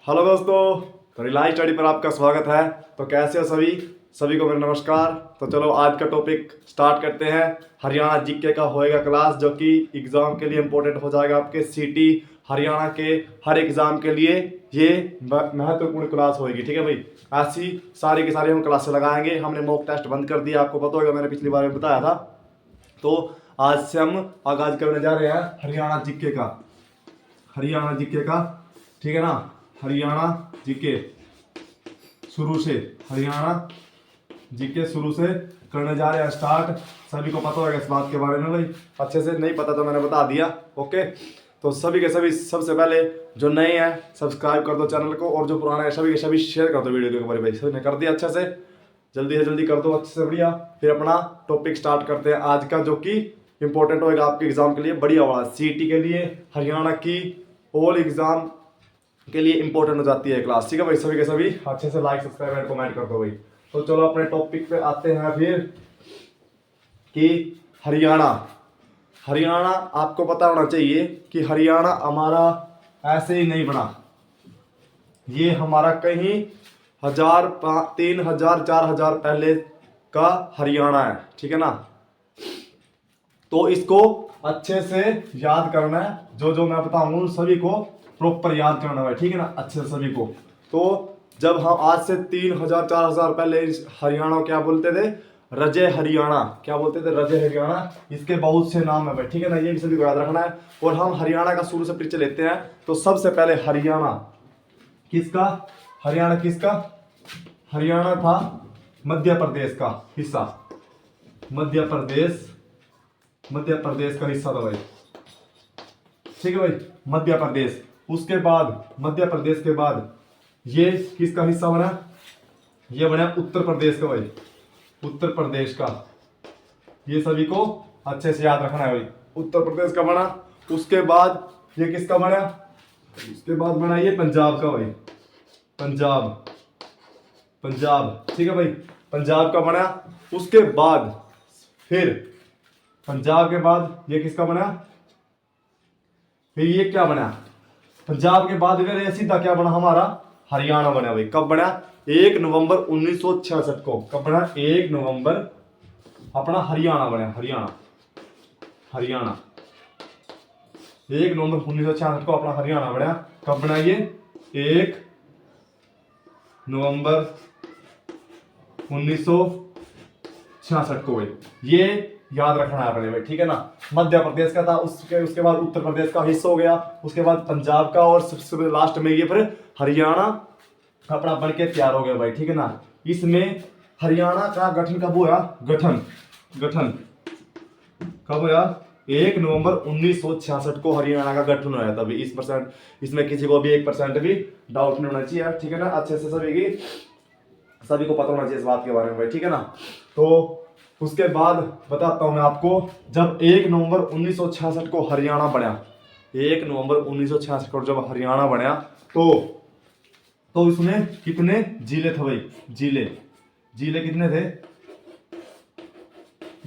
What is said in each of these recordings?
Hello दोस्तों, तो relies study पर आपका स्वागत है। तो कैसे हो सभी को मेरा नमस्कार। तो चलो आज का टॉपिक स्टार्ट करते हैं। हरियाणा जीके का होएगा क्लास, जो कि एग्जाम के लिए इंपॉर्टेंट हो जाएगा आपके सिटी हरियाणा के हर एग्जाम के लिए। ये महत्वपूर्ण क्लास होएगी, ठीक है भाई। ऐसी सारी की सारी हम क्लासेस लगाएंगे। हमने मॉक टेस्ट बंद कर दिया, आपको पता होगा, मैंने पिछली बार में बताया था। तो आज से हम आगाज करने जा रहे हैं हरियाणा जीके का। हरियाणा जीके का, ठीक है ना। हरियाणा जीके शुरू से, हरियाणा जीके शुरू से करने जा रहे हैं स्टार्ट। सभी को पता होगा इस बात के बारे में भाई। अच्छे से नहीं पता तो मैंने बता दिया, ओके। तो सभी के सभी सबसे पहले जो नए हैं सब्सक्राइब कर दो चैनल को, और जो पुराने हैं सभी के सभी शेयर कर दो वीडियो के बारे में। सभी ने कर दिया अच्छे से, जल्दी से जल्दी कर दो अच्छे से, बढ़िया। फिर अपना टॉपिक स्टार्ट करते हैं आज का, जो कि इंपॉर्टेंट होगा आपके एग्जाम के लिए, बढ़िया वाला। सीटी के लिए, हरियाणा की ऑल एग्जाम के लिए इंपॉर्टेंट हो जाती है क्लास, ठीक है भाई। सभी के सभी अच्छे से लाइक सब्सक्राइब एंड कमेंट कर दो भाई। तो चलो अपने टॉपिक पे आते हैं फिर, कि हरियाणा। हरियाणा आपको पता होना चाहिए कि हरियाणा हमारा ऐसे ही नहीं बना। ये हमारा कहीं 1000, 3000, 4000 पहले का हरियाणा है, ठीक है ना। तो इसको अच्छे से याद करना है। जो मैं बताऊंगा सभी को प्रॉपर याद करना है, ठीक है ना, अच्छे से सभी को। तो जब हम आज से 3000, 4000 पहले इस हरियाणा को क्या बोलते थे? रजे हरियाणा। क्या बोलते थे? रजे हरियाणा। इसके बहुत से नाम है भाई, ठीक है ना, ये भी सभी को याद रखना है। और हम हरियाणा का शुरू से परिचय लेते हैं। तो सबसे पहले हरियाणा किसका? हरियाणा किसका? हरियाणा था मध्य प्रदेश का हिस्सा। मध्य प्रदेश का हिस्सा था भाई, ठीक है भाई, मध्य प्रदेश। उसके बाद मध्य प्रदेश के बाद ये किसका हिस्सा बना? ये बना उत्तर प्रदेश का भाई, उत्तर प्रदेश का। ये सभी को अच्छे से याद रखना है भाई, उत्तर प्रदेश का बना। उसके बाद ये किसका बना? उसके बाद बना ये पंजाब का भाई, पंजाब, ठीक है भाई, पंजाब का बना। उसके बाद फिर पंजाब के बाद ये किसका बना? फिर ये क्या बना? पंजाब के बाद अगर ये सीधा क्या बना हमारा? हरियाणा बना भाई। कब बना? 1 नवंबर 1966 को। कब बना? 1 नवंबर अपना हरियाणा बना। हरियाणा 1 नवंबर 1966 को अपना हरियाणा बना। कब बना ये? 1 नवंबर 1966 को भाई। ये याद रखना है अपने भाई, ठीक है ना। मध्य प्रदेश का था, उसके बाद उत्तर प्रदेश का हिस्सा हो गया, उसके बाद पंजाब का, और सबसे लास्ट में ये फिर हरियाणा अपना बन के तैयार हो गया भाई, ठीक है ना। इसमें हरियाणा का गठन कब हुआ? गठन कब हुआ? 1 नवंबर 1966 को हरियाणा का गठन हुआ था भाई। इसमें किसी को भी 1% भी डाउट नहीं होना चाहिए, ठीक है ना। अच्छे से सभी को पता होना चाहिए इस बात के बारे में भाई, ठीक है ना। तो उसके बाद बताता हूं मैं आपको, जब 1 नवंबर 1966 को हरियाणा बना, 1 नवंबर 1966 को जब हरियाणा बना, तो इसमें कितने जिले थे भाई? जिले कितने थे?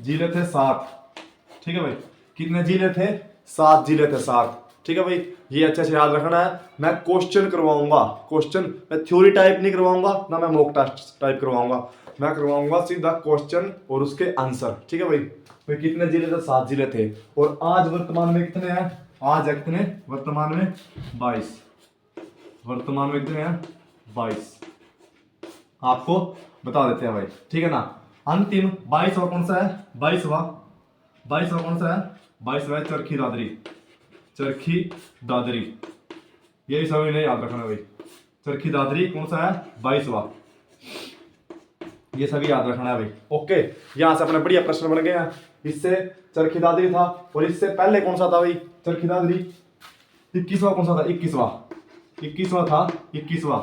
जिले थे 7, ठीक है भाई। कितने जिले थे? 7 जिले थे, 7, ठीक है भाई। ये अच्छे से याद रखना है। मैं क्वेश्चन करवाऊंगा, मैं थ्योरी टाइप नहीं करवाऊंगा, ना मैं मॉक टेस्ट टाइप करवाऊंगा। मैं करवाऊंगा सीधा क्वेश्चन और उसके आंसर, ठीक है भाई। कितने जिले थे? 7 जिले थे। और आज वर्तमान में कितने हैं? आज कितने? वर्तमान में 22। वर्तमान में कितने हैं? 22 आपको बता देते हैं भाई, ठीक है ना। अंतिम 22वां कौन सा है? 22वां कौन सा है? 22वां चरखी दादरी। ये भी सभी ने याद रखना भाई। चरखी दादरी कौन सा है? 22वां। ये सभी याद रखना है भाई, ओके। यहां से अपने बढ़िया प्रश्न बन गए हैं। इससे चरखी दादरी था, और इससे पहले कौन सा था भाई? चरखी दादरी 21वां कौन सा था? 21वां था। 21वां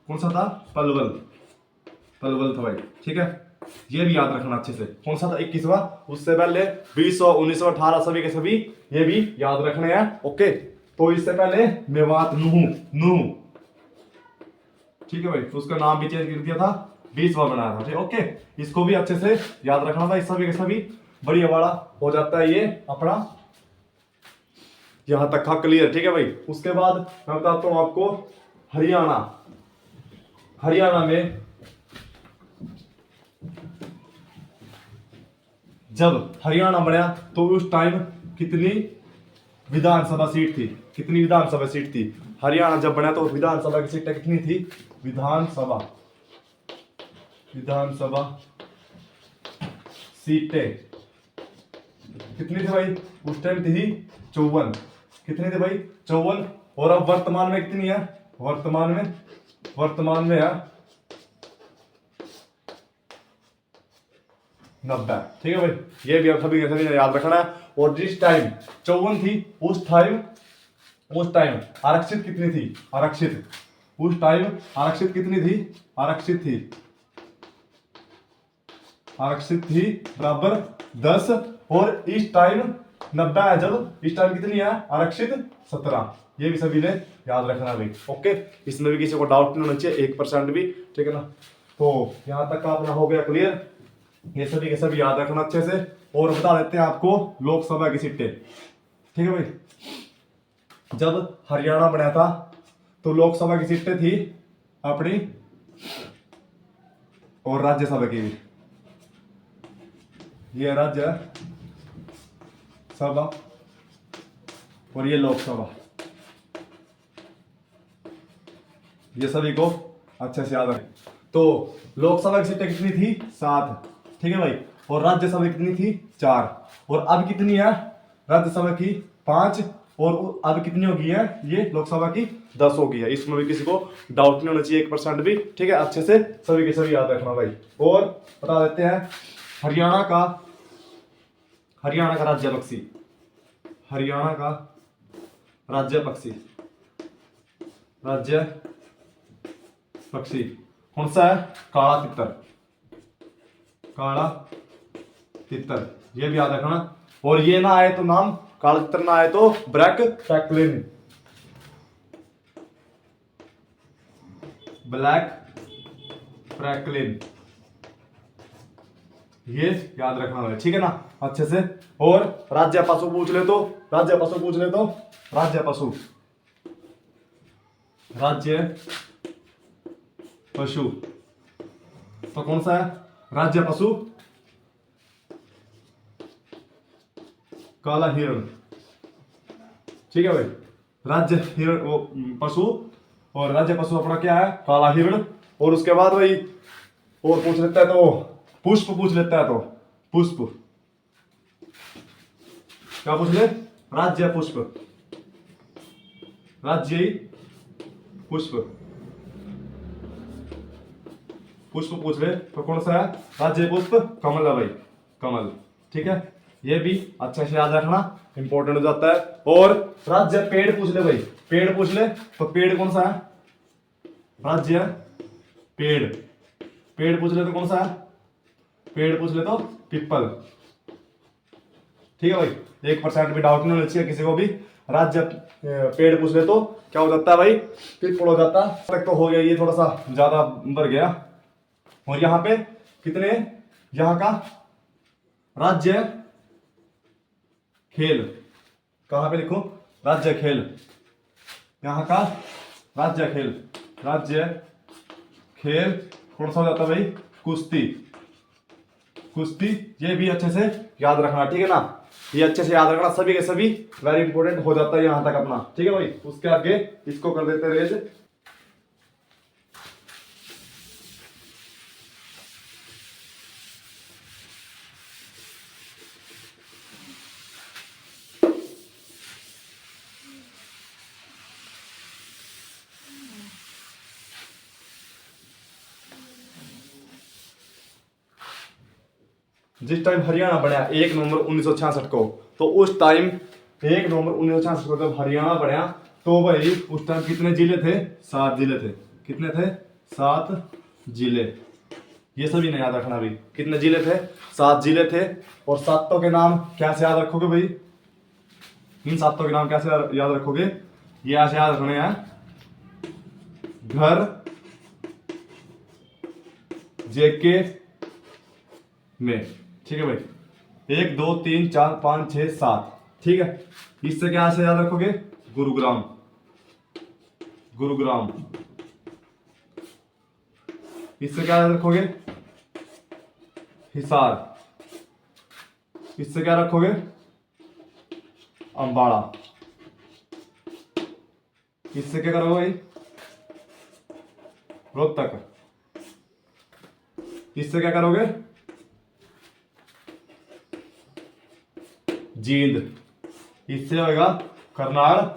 कौन सा था? पलवल था भाई, ठीक है। ये भी याद रखना अच्छे से, कौन सा था? 21वां। उससे पहले 20, 19, 18 सभी के सभी ये भी याद रखने हैं, ओके। तो इससे पहले मेवात नूह, ठीक है भाई, उसका नाम भी चेंज कर दिया था, 20वां बनाया था, ठीक है, ओके। इसको भी अच्छे से याद रखना भाई, सभी के सभी बढ़िया वाला हो जाता है ये अपना यहां तक का क्लियर, ठीक है भाई। उसके बाद मैं बताता हूं आपको हरियाणा, हरियाणा में जब हरियाणा बना तो उस टाइम कितनी विधानसभा सीट थी? कितनी विधानसभा सीट थी? हरियाणा जब बना तो विधानसभा की सीटें कितनी थी? विधानसभा, विधानसभा सीटें कितनी थी भाई? उस टाइम थी 54। कितनी थी भाई? 54। और अब वर्तमान में कितनी है? वर्तमान में है 90। ठीक है भाई, ये भी आप सभी के सभी याद रखना है। और जिस टाइम 54 थी उस टाइम आरक्षित कितनी थी? आरक्षित उस टाइम आरक्षित कितनी थी? आरक्षित थी बराबर 10। और इस टाइम 90 है जब, इस टाइम कितनी है आरक्षित? 17। ये भी सभी ने याद रखना भाई। ओके, इसमें भी किसी को डाउट नहीं होना चाहिए 1% भी। ठीक है ना? तो यहां तक का अपना हो गया क्लियर। ये सभी के सभी याद रखना अच्छे से। और बता देते हैं आपको लोकसभा की सीटें। ठीक है भाई, जब हरियाणा बना था तो लोकसभा की सीटें थी अपनी, और राज्यसभा की भी। ये राज्य सभा और ये लोकसभा, ये सभी को अच्छे से याद रखें। तो लोकसभा की सीटें कितनी थी? 7। ठीक है भाई, और राज्यसभा कितनी थी? 4। और अब कितनी है राज्यसभा की? 5। और अब कितनी हो गई है ये लोकसभा की? 10 हो गई है। इसमें भी किसी को डाउट नहीं होना चाहिए 1% भी। ठीक है, अच्छे से सभी के सभी याद रखना भाई। और बता देते हैं हरियाणा का राज्य पक्षी, हरियाणा का राज्य पक्षी कौन सा है? काला तितर, ये भी याद रखना। और ये ना आए तो नाम काला तितर, ना आए तो ब्लैक फ्रैंकलिन, ये याद रखना है। ठीक है ना, अच्छे से। और राज्य पशु पूछ ले तो राज्य पशु तो कौन सा है? राज्य पशु काला हिरण। ठीक है भाई, राज्य हिरण वो पशु, और राज्य पशु अपना क्या है? काला हिरण। और उसके बाद भाई और पूछ लेता है तो पुष्प पूछ लेता है। तो पुष्प क्या पूछ ले? राज्य पुष्प पूछ ले तो कौन सा है? राज्य पुष्प कमल है भाई, कमल। ठीक है, ये भी अच्छे से याद रखना, इंपॉर्टेंट हो जाता है। और राज्य पेड़ पूछ ले भाई, पेड़ पूछ ले तो पेड़ कौन सा है? राज्य पेड़ पूछ ले तो कौन सा है? पेड़ पूछ ले तो पिपल। ठीक है भाई, 1% भी डाउट नहीं होना चाहिए किसी को भी। राज्य पेड़ पूछ ले तो क्या हो जाता है भाई? पिपल हो जाता है। तक तो हो गया, ये थोड़ा सा ज्यादा बढ़ गया। और यहाँ पे कितने? यहाँ का राज्य खेल, कहां पे लिखो? राज्य खेल। यहाँ का राज्य खेल कौन सा हो जाता है भाई? कुश्ती। ये भी अच्छे से याद रखना। ठीक है ना, ये अच्छे से याद रखना, सभी के सभी वेरी इंपॉर्टेंट हो जाता है यहां तक अपना। ठीक है भाई, उसके आगे इसको कर देते रेज। जिस टाइम हरियाणा बना 1 नवंबर 1966 को, तो उस टाइम 1 नवंबर 1966 को जब हरियाणा बना तो भाई उस टाइम कितने जिले थे? 7 जिले थे। कितने थे? 7 जिले। ये सभी ने याद रखना भाई, कितने जिले थे? 7 जिले थे। और सातों के नाम कैसे याद रखोगे भाई? इन सातों के नाम कैसे याद रखोगे? ये ऐसे याद रखने हैं, घर, जेके में। ठीक है भाई, 1 2 3 4 5 6 7। ठीक है, इससे क्या से याद रखोगे? गुरुग्राम। इससे क्या याद रखोगे? हिसार। इससे क्या रखोगे? अंबाड़ा। इससे क्या करोगे भाई? रोहतक। इससे क्या करोगे? जींद। इससे होगा करनाल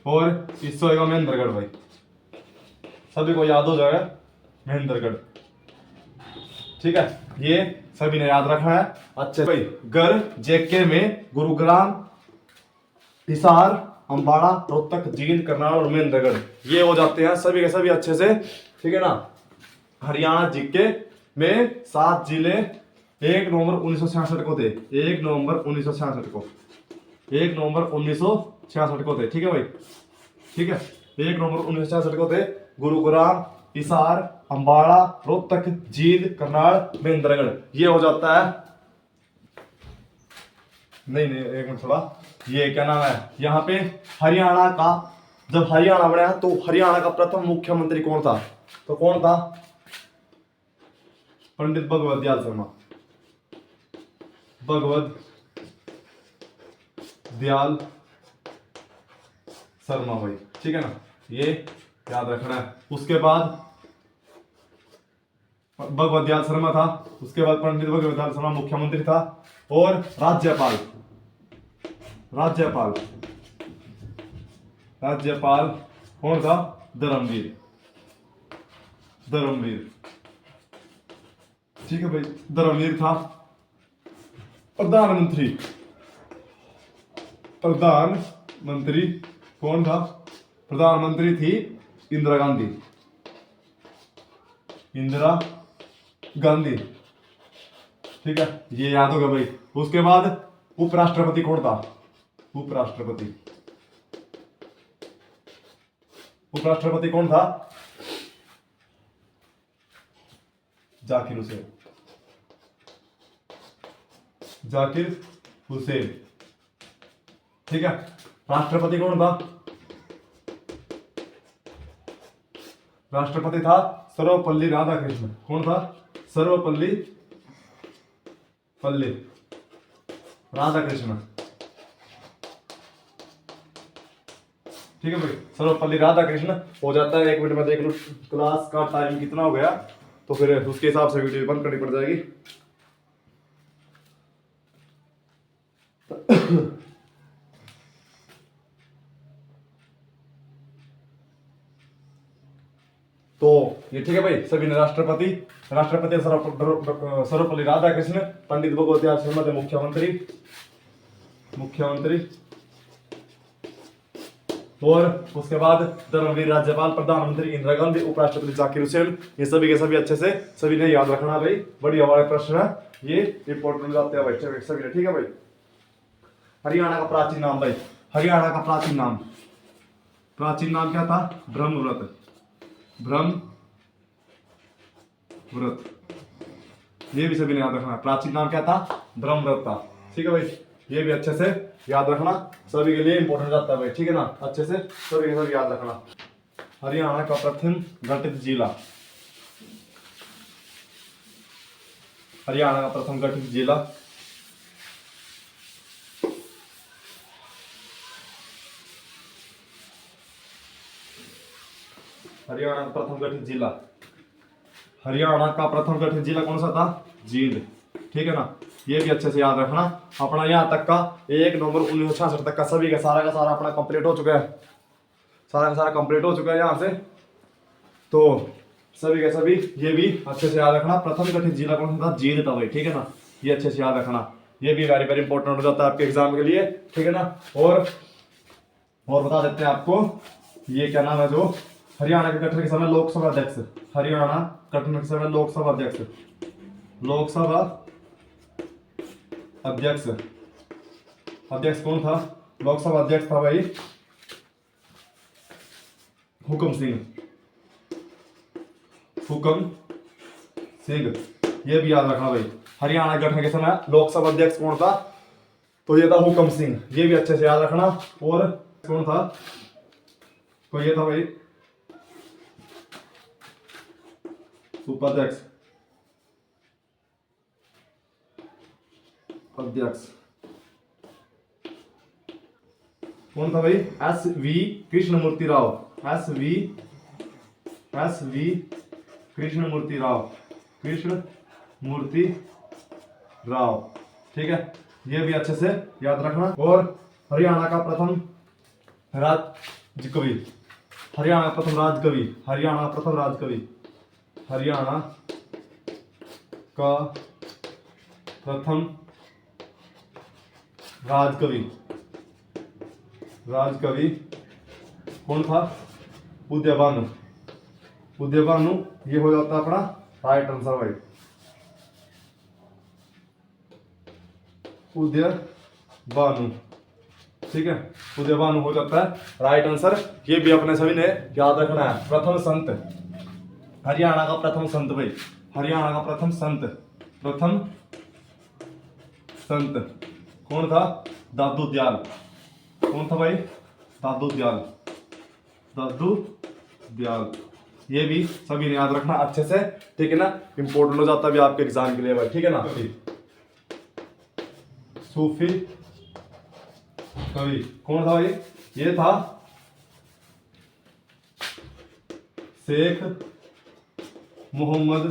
और इससे होगा महेंद्रगढ़ भाई। सभी को याद हो जाएगा महेंद्रगढ़। ठीक है, ये सभी ने याद रखना है अच्छे भाई। गर जेके में गुरुग्राम, हिसार, अंबाड़ा, रोहतक, जींद, करनाल और महेंद्रगढ़ ये हो जाते हैं सभी के सभी अच्छे से। ठीक है ना। हरियाणा जीके में 7 जिले 1 नवंबर 1966 को थे। 1 नवंबर 1966 को 1 नवंबर 1966 को थे। ठीक है भाई, ठीक है, 1 नवंबर 1966 को थे। गुरुग्राम, हिसार, अंबाड़ा, रोहतक, जींद, करनाल, महेंद्रगढ़ ये हो जाता है। नहीं नहीं, एक मिनट थोड़ा, ये क्या नाम है यहाँ पे हरियाणा का। जब हरियाणा बना तो हरियाणा का प्रथम मुख्यमंत्री कौन था? तो कौन था? पंडित भगवत दयाल शर्मा। भगवत दयाल शर्मा भाई। ठीक है ना, ये याद रखना है। उसके बाद भगवत दयाल शर्मा था, उसके बाद पंडित भगवत दयाल शर्मा मुख्यमंत्री था। और राज्यपाल, राज्यपाल राज्यपाल कौन था? धर्मवीर। धर्मवीर। ठीक है भाई, धर्मवीर था। प्रधानमंत्री, प्रधानमंत्री कौन था? प्रधानमंत्री थी इंदिरा गांधी। इंदिरा गांधी। ठीक है, ये याद होगा भाई। उसके बाद उपराष्ट्रपति कौन था? उपराष्ट्रपति, उपराष्ट्रपति कौन था? जाकिर हुसैन। जाकिर हुसैन। ठीक है, राष्ट्रपति कौन था? राष्ट्रपति था सर्वपल्ली राधाकृष्णन। कौन था? सर्वपल्ली राधाकृष्णन। ठीक है भाई, सर्वपल्ली राधाकृष्णन हो जाता है। 1 मिनट में देख लो क्लास का टाइम कितना हो गया, तो फिर उसके हिसाब से वीडियो बंद करनी पड़ जाएगी। तो ये ठीक है भाई, सभी ने राष्ट्रपति सर्वपल्ली राधाकृष्णन, पंडित भगवत दयाल शर्मा थे मुख्यमंत्री। और उसके बाद धर्मवीर, राज्यपाल, प्रधानमंत्री इंदिरा गांधी, उपराष्ट्रपति जाकिर हुसैन। ये सभी के सभी अच्छे से सभी ने याद रखना भाई। बढ़िया वाले प्रश्न है ये, इंपॉर्टेंट जाते हैं भाई सभी ने। ठीक है भाई। हरियाणा का प्राचीन नाम भाई, हरियाणा का प्राचीन नाम क्या था? ब्रह्मव्रत। ब्रह्मव्रत, ये भी सभी ने याद रखना। प्राचीन नाम क्या था? ब्रह्मव्रत था। ठीक है भाई, ये भी अच्छे से याद रखना, सभी के लिए इंपॉर्टेंट रहता है भाई। ठीक है ना, अच्छे से सभी के सभी याद रखना। हरियाणा का प्रथम गठित जिला, हरियाणा का प्रथम गठित जिला हरियाणा का प्रथम गठित जिला कौन सा था? जींद। ठीक है ना, ये भी अच्छे से याद रखना। अपना यहाँ तक का 1 नवंबर 1966 तक का सभी का सारा अपना कंप्लीट हो चुका है। सारा का सारा कंप्लीट हो चुका है यहाँ से। तो सभी के सभी ये भी अच्छे से याद रखना। प्रथम गठित जिला कौन सा था? जींद था भाई। ठीक है ना, ये अच्छे से याद रखना। ये भी वेरी वेरी इंपॉर्टेंट हो जाता है आपके एग्जाम के लिए। ठीक है ना। और बता देते हैं आपको, ये क्या नाम है जो हरियाणा के गठन के समय लोकसभा अध्यक्ष, हरियाणा गठन के समय लोकसभा अध्यक्ष कौन था? लोकसभा अध्यक्ष था भाई हुकम सिंह। ये भी याद रखना भाई। हरियाणा गठन के समय लोकसभा अध्यक्ष कौन था? तो ये था हुकम सिंह। ये भी अच्छे से याद रखना। और कौन था? तो ये था भाई उपाध्यक्ष, अध्यक्ष कौन था भाई? S V Krishnamurthy Rao, S V Krishnamurthy Rao, Krishnamurthy Rao. ठीक है, ये भी अच्छे से याद रखना। और हरियाणा का प्रथम राज कवि, हरियाणा का प्रथम राजकवि, हरियाणा का प्रथम राजकवि, हरियाणा का प्रथम राजकवि, राजकवि कौन था? उदयभानु, उदयभानु। ये हो जाता है अपना राइट आंसर भाई, उदयभानु। ठीक है, उदयभानु हो जाता है राइट आंसर। ये भी अपने सभी ने याद रखना है। प्रथम संत, हरियाणा का प्रथम संत भाई, हरियाणा का प्रथम संत, प्रथम संत कौन था? दादू दयाल। कौन था भाई? दादू दयाल, दादू दयाल। ये भी सभी ने याद रखना अच्छे से। ठीक है ना, इंपॉर्टेंट हो जाता है भी आपके एग्जाम के लिए भाई। ठीक है ना। सूफी कवि कौन था भाई? ये था शेख मोहम्मद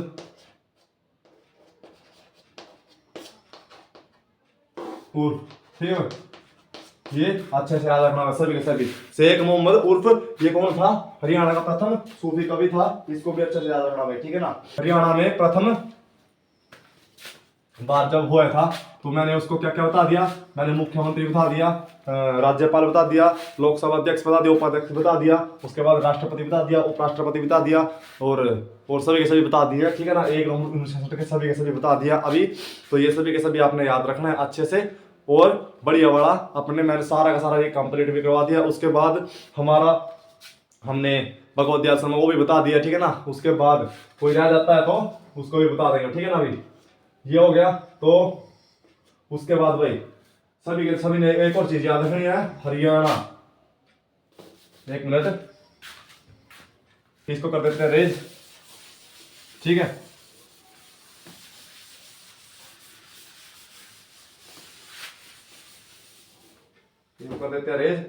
उर्फ। ठीक है, ये अच्छे से याद रखना सभी के सभी। शेख मोहम्मद उर्फ ये कौन था? हरियाणा का प्रथम सूफी कवि था। इसको भी अच्छे से याद रखना भाई। ठीक है ना। हरियाणा में प्रथम बार जब हुआ था तो मैंने उसको क्या क्या बता दिया? मैंने मुख्यमंत्री बता दिया, राज्यपाल बता दिया, लोकसभा अध्यक्ष बता दिया, उपाध्यक्ष बता दिया, उसके बाद राष्ट्रपति बता दिया, उपराष्ट्रपति बता दिया, और सभी के सभी बता दिया। ठीक है ना, 1 नवंबर 1966 के सभी के सभी बता दिया अभी। तो ये सभी के सभी आपने याद रखना है अच्छे से। और बढ़िया बड़ा अपने मैंने सारा का सारा ये कंप्लीट भी करवा दिया। उसके बाद हमने भगवत दयाल शर्मा वो भी बता दिया। ठीक है ना। उसके बाद कोई रह जाता है तो उसको भी बता देंगे। ठीक है ना भाई, ये हो गया। तो उसके बाद भाई सभी ने एक और चीज याद रखनी है, हरियाणा। एक मिनट, इसको कर देते हैं रेज। ठीक है, इसको कर देते हैं रेज।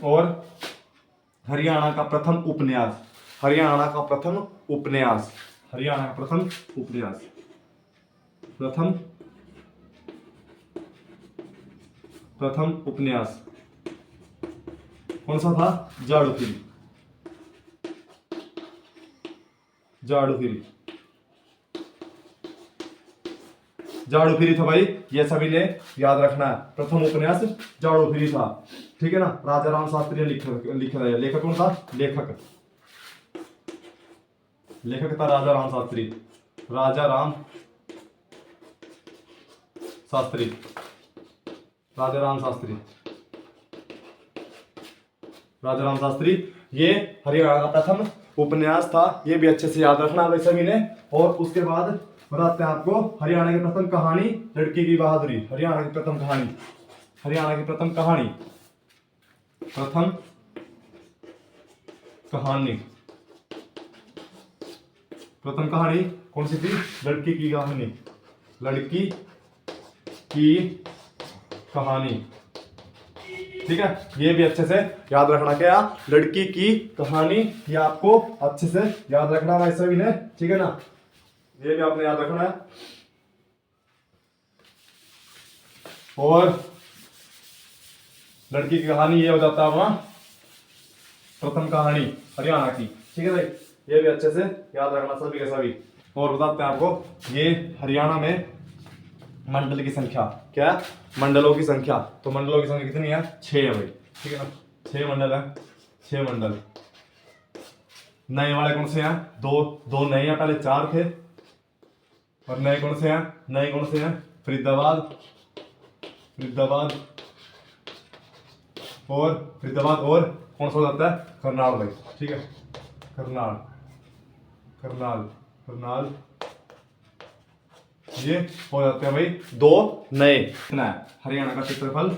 और हरियाणा का प्रथम उपन्यास, हरियाणा का प्रथम उपन्यास, हरियाणा का प्रथम उपन्यास, प्रथम उपन्यास कौन सा था? जाड़ूफिरी, जाड़ूफिरी, जाड़ूफिरी था भाई। ये सभी ने याद रखना है। प्रथम उपन्यास जाड़ूफिरी था। ठीक है ना। राजा राम शास्त्री ने लिखा था। लेखक कौन था? लेखक था राजा राम शास्त्री, राजा राम शास्त्री, राजा राम शास्त्री, राजा राम शास्त्री। ये हरियाणा का प्रथम उपन्यास था। ये भी अच्छे से याद रखना है भाई सभी ने। और उसके बाद बताते हैं आपको हरियाणा की प्रथम कहानी, लड़की की बहादुरी। हरियाणा की प्रथम कहानी, हरियाणा की प्रथम कहानी, प्रथम कहानी, प्रथम कहानी कौन सी थी? लड़की की कहानी, लड़की की कहानी। ठीक है, ये भी अच्छे से याद रखना। क्या? लड़की की कहानी। ये आपको अच्छे से याद रखना भाई सभी ने। ठीक है ना, ये भी आपने याद रखना है। और लड़की की कहानी ये हो जाता है अपना प्रथम कहानी हरियाणा की। ठीक है भाई, ये भी अच्छे से याद रखना सभी के सभी। और बताते हैं आपको ये हरियाणा में मंडल की संख्या। क्या? मंडलों की संख्या। तो मंडलों की संख्या कितनी है? 6 है भाई। ठीक है ना, 6 मंडल है, 6 मंडल। नए वाले कौन से हैं? दो नए हैं, पहले 4 थे। और नए कौन से हैं? नए कौन से हैं? फरीदाबाद, फरीदाबाद और कौन सा हो जाता है? करनाल भाई। ठीक है, करनाल, ये हो जाते हैं भाई 2 नए। कितना है हरियाणा का क्षेत्रफल?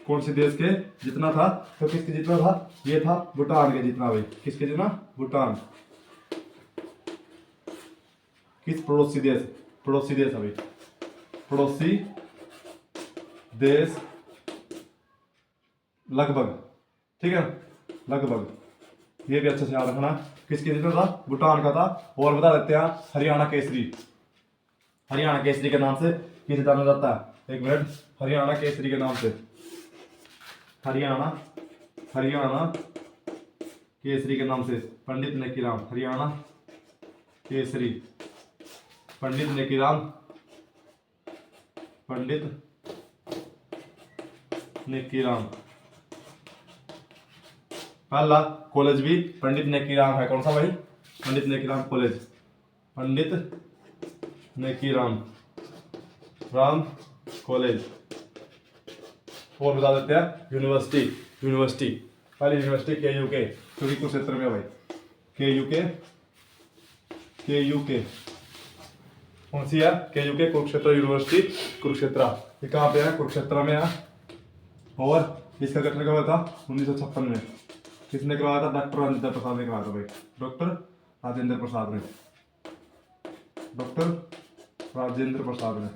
कौन से देश के जितना था? तो किसके जितना था? ये था भूटान के जितना भाई। किसके जितना? भूटान। किस पड़ोसी देश, पड़ोसी देश अभी, पड़ोसी देश लगभग, ठीक है, लगभग। ये भी अच्छे से याद रखना। किसके देश में था? भूटान का था। और बता देते हैं हरियाणा केसरी, हरियाणा केसरी के नाम से किसे जाना जाता है? एक मिनट, हरियाणा केसरी के नाम से, हरियाणा केसरी के नाम से पंडित नेकीराम, हरियाणा केसरी, पंडित नेकीराम, पंडित नेकीराम। पहला कॉलेज भी पंडित नेकीराम है। कौन सा भाई? पंडित नेकीराम कॉलेज, पंडित नेकीराम कॉलेज। और बता देते हैं यूनिवर्सिटी, पहली यूनिवर्सिटी KUK, क्योंकि कुरुक्षेत्र में भाई, KUK कौन सी है? KUK Kurukshetra university, Kurukshetra. ये कहाँ पे है? कुरुक्षेत्र में है। और इसका गठन कब हुआ था? 1956 में। किसने करवाया था? डॉक्टर राजेंद्र प्रसाद ने करवाया था भाई, डॉक्टर राजेंद्र प्रसाद ने, डॉक्टर राजेंद्र प्रसाद ने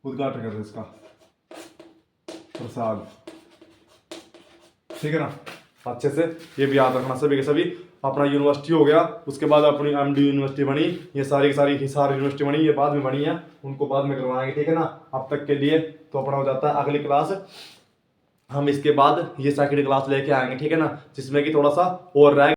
उद्घाटन कर इसका, प्रसाद, ठीक है ना। अच्छे से ये भी याद रखना सभी के सभी। अपना यूनिवर्सिटी हो गया, उसके बाद अपनी MD यूनिवर्सिटी बनी, ये सारी की सारी हिसार यूनिवर्सिटी बनी, ये बाद में बनी है, उनको बाद में करवाएंगे, ठीक है ना। अब तक के लिए तो अपना हो जाता है। अगली क्लास हम इसके बाद ये सेकंड क्लास लेके आएंगे, ठीक है ना, जिसमें कि थोड़ा सा और रह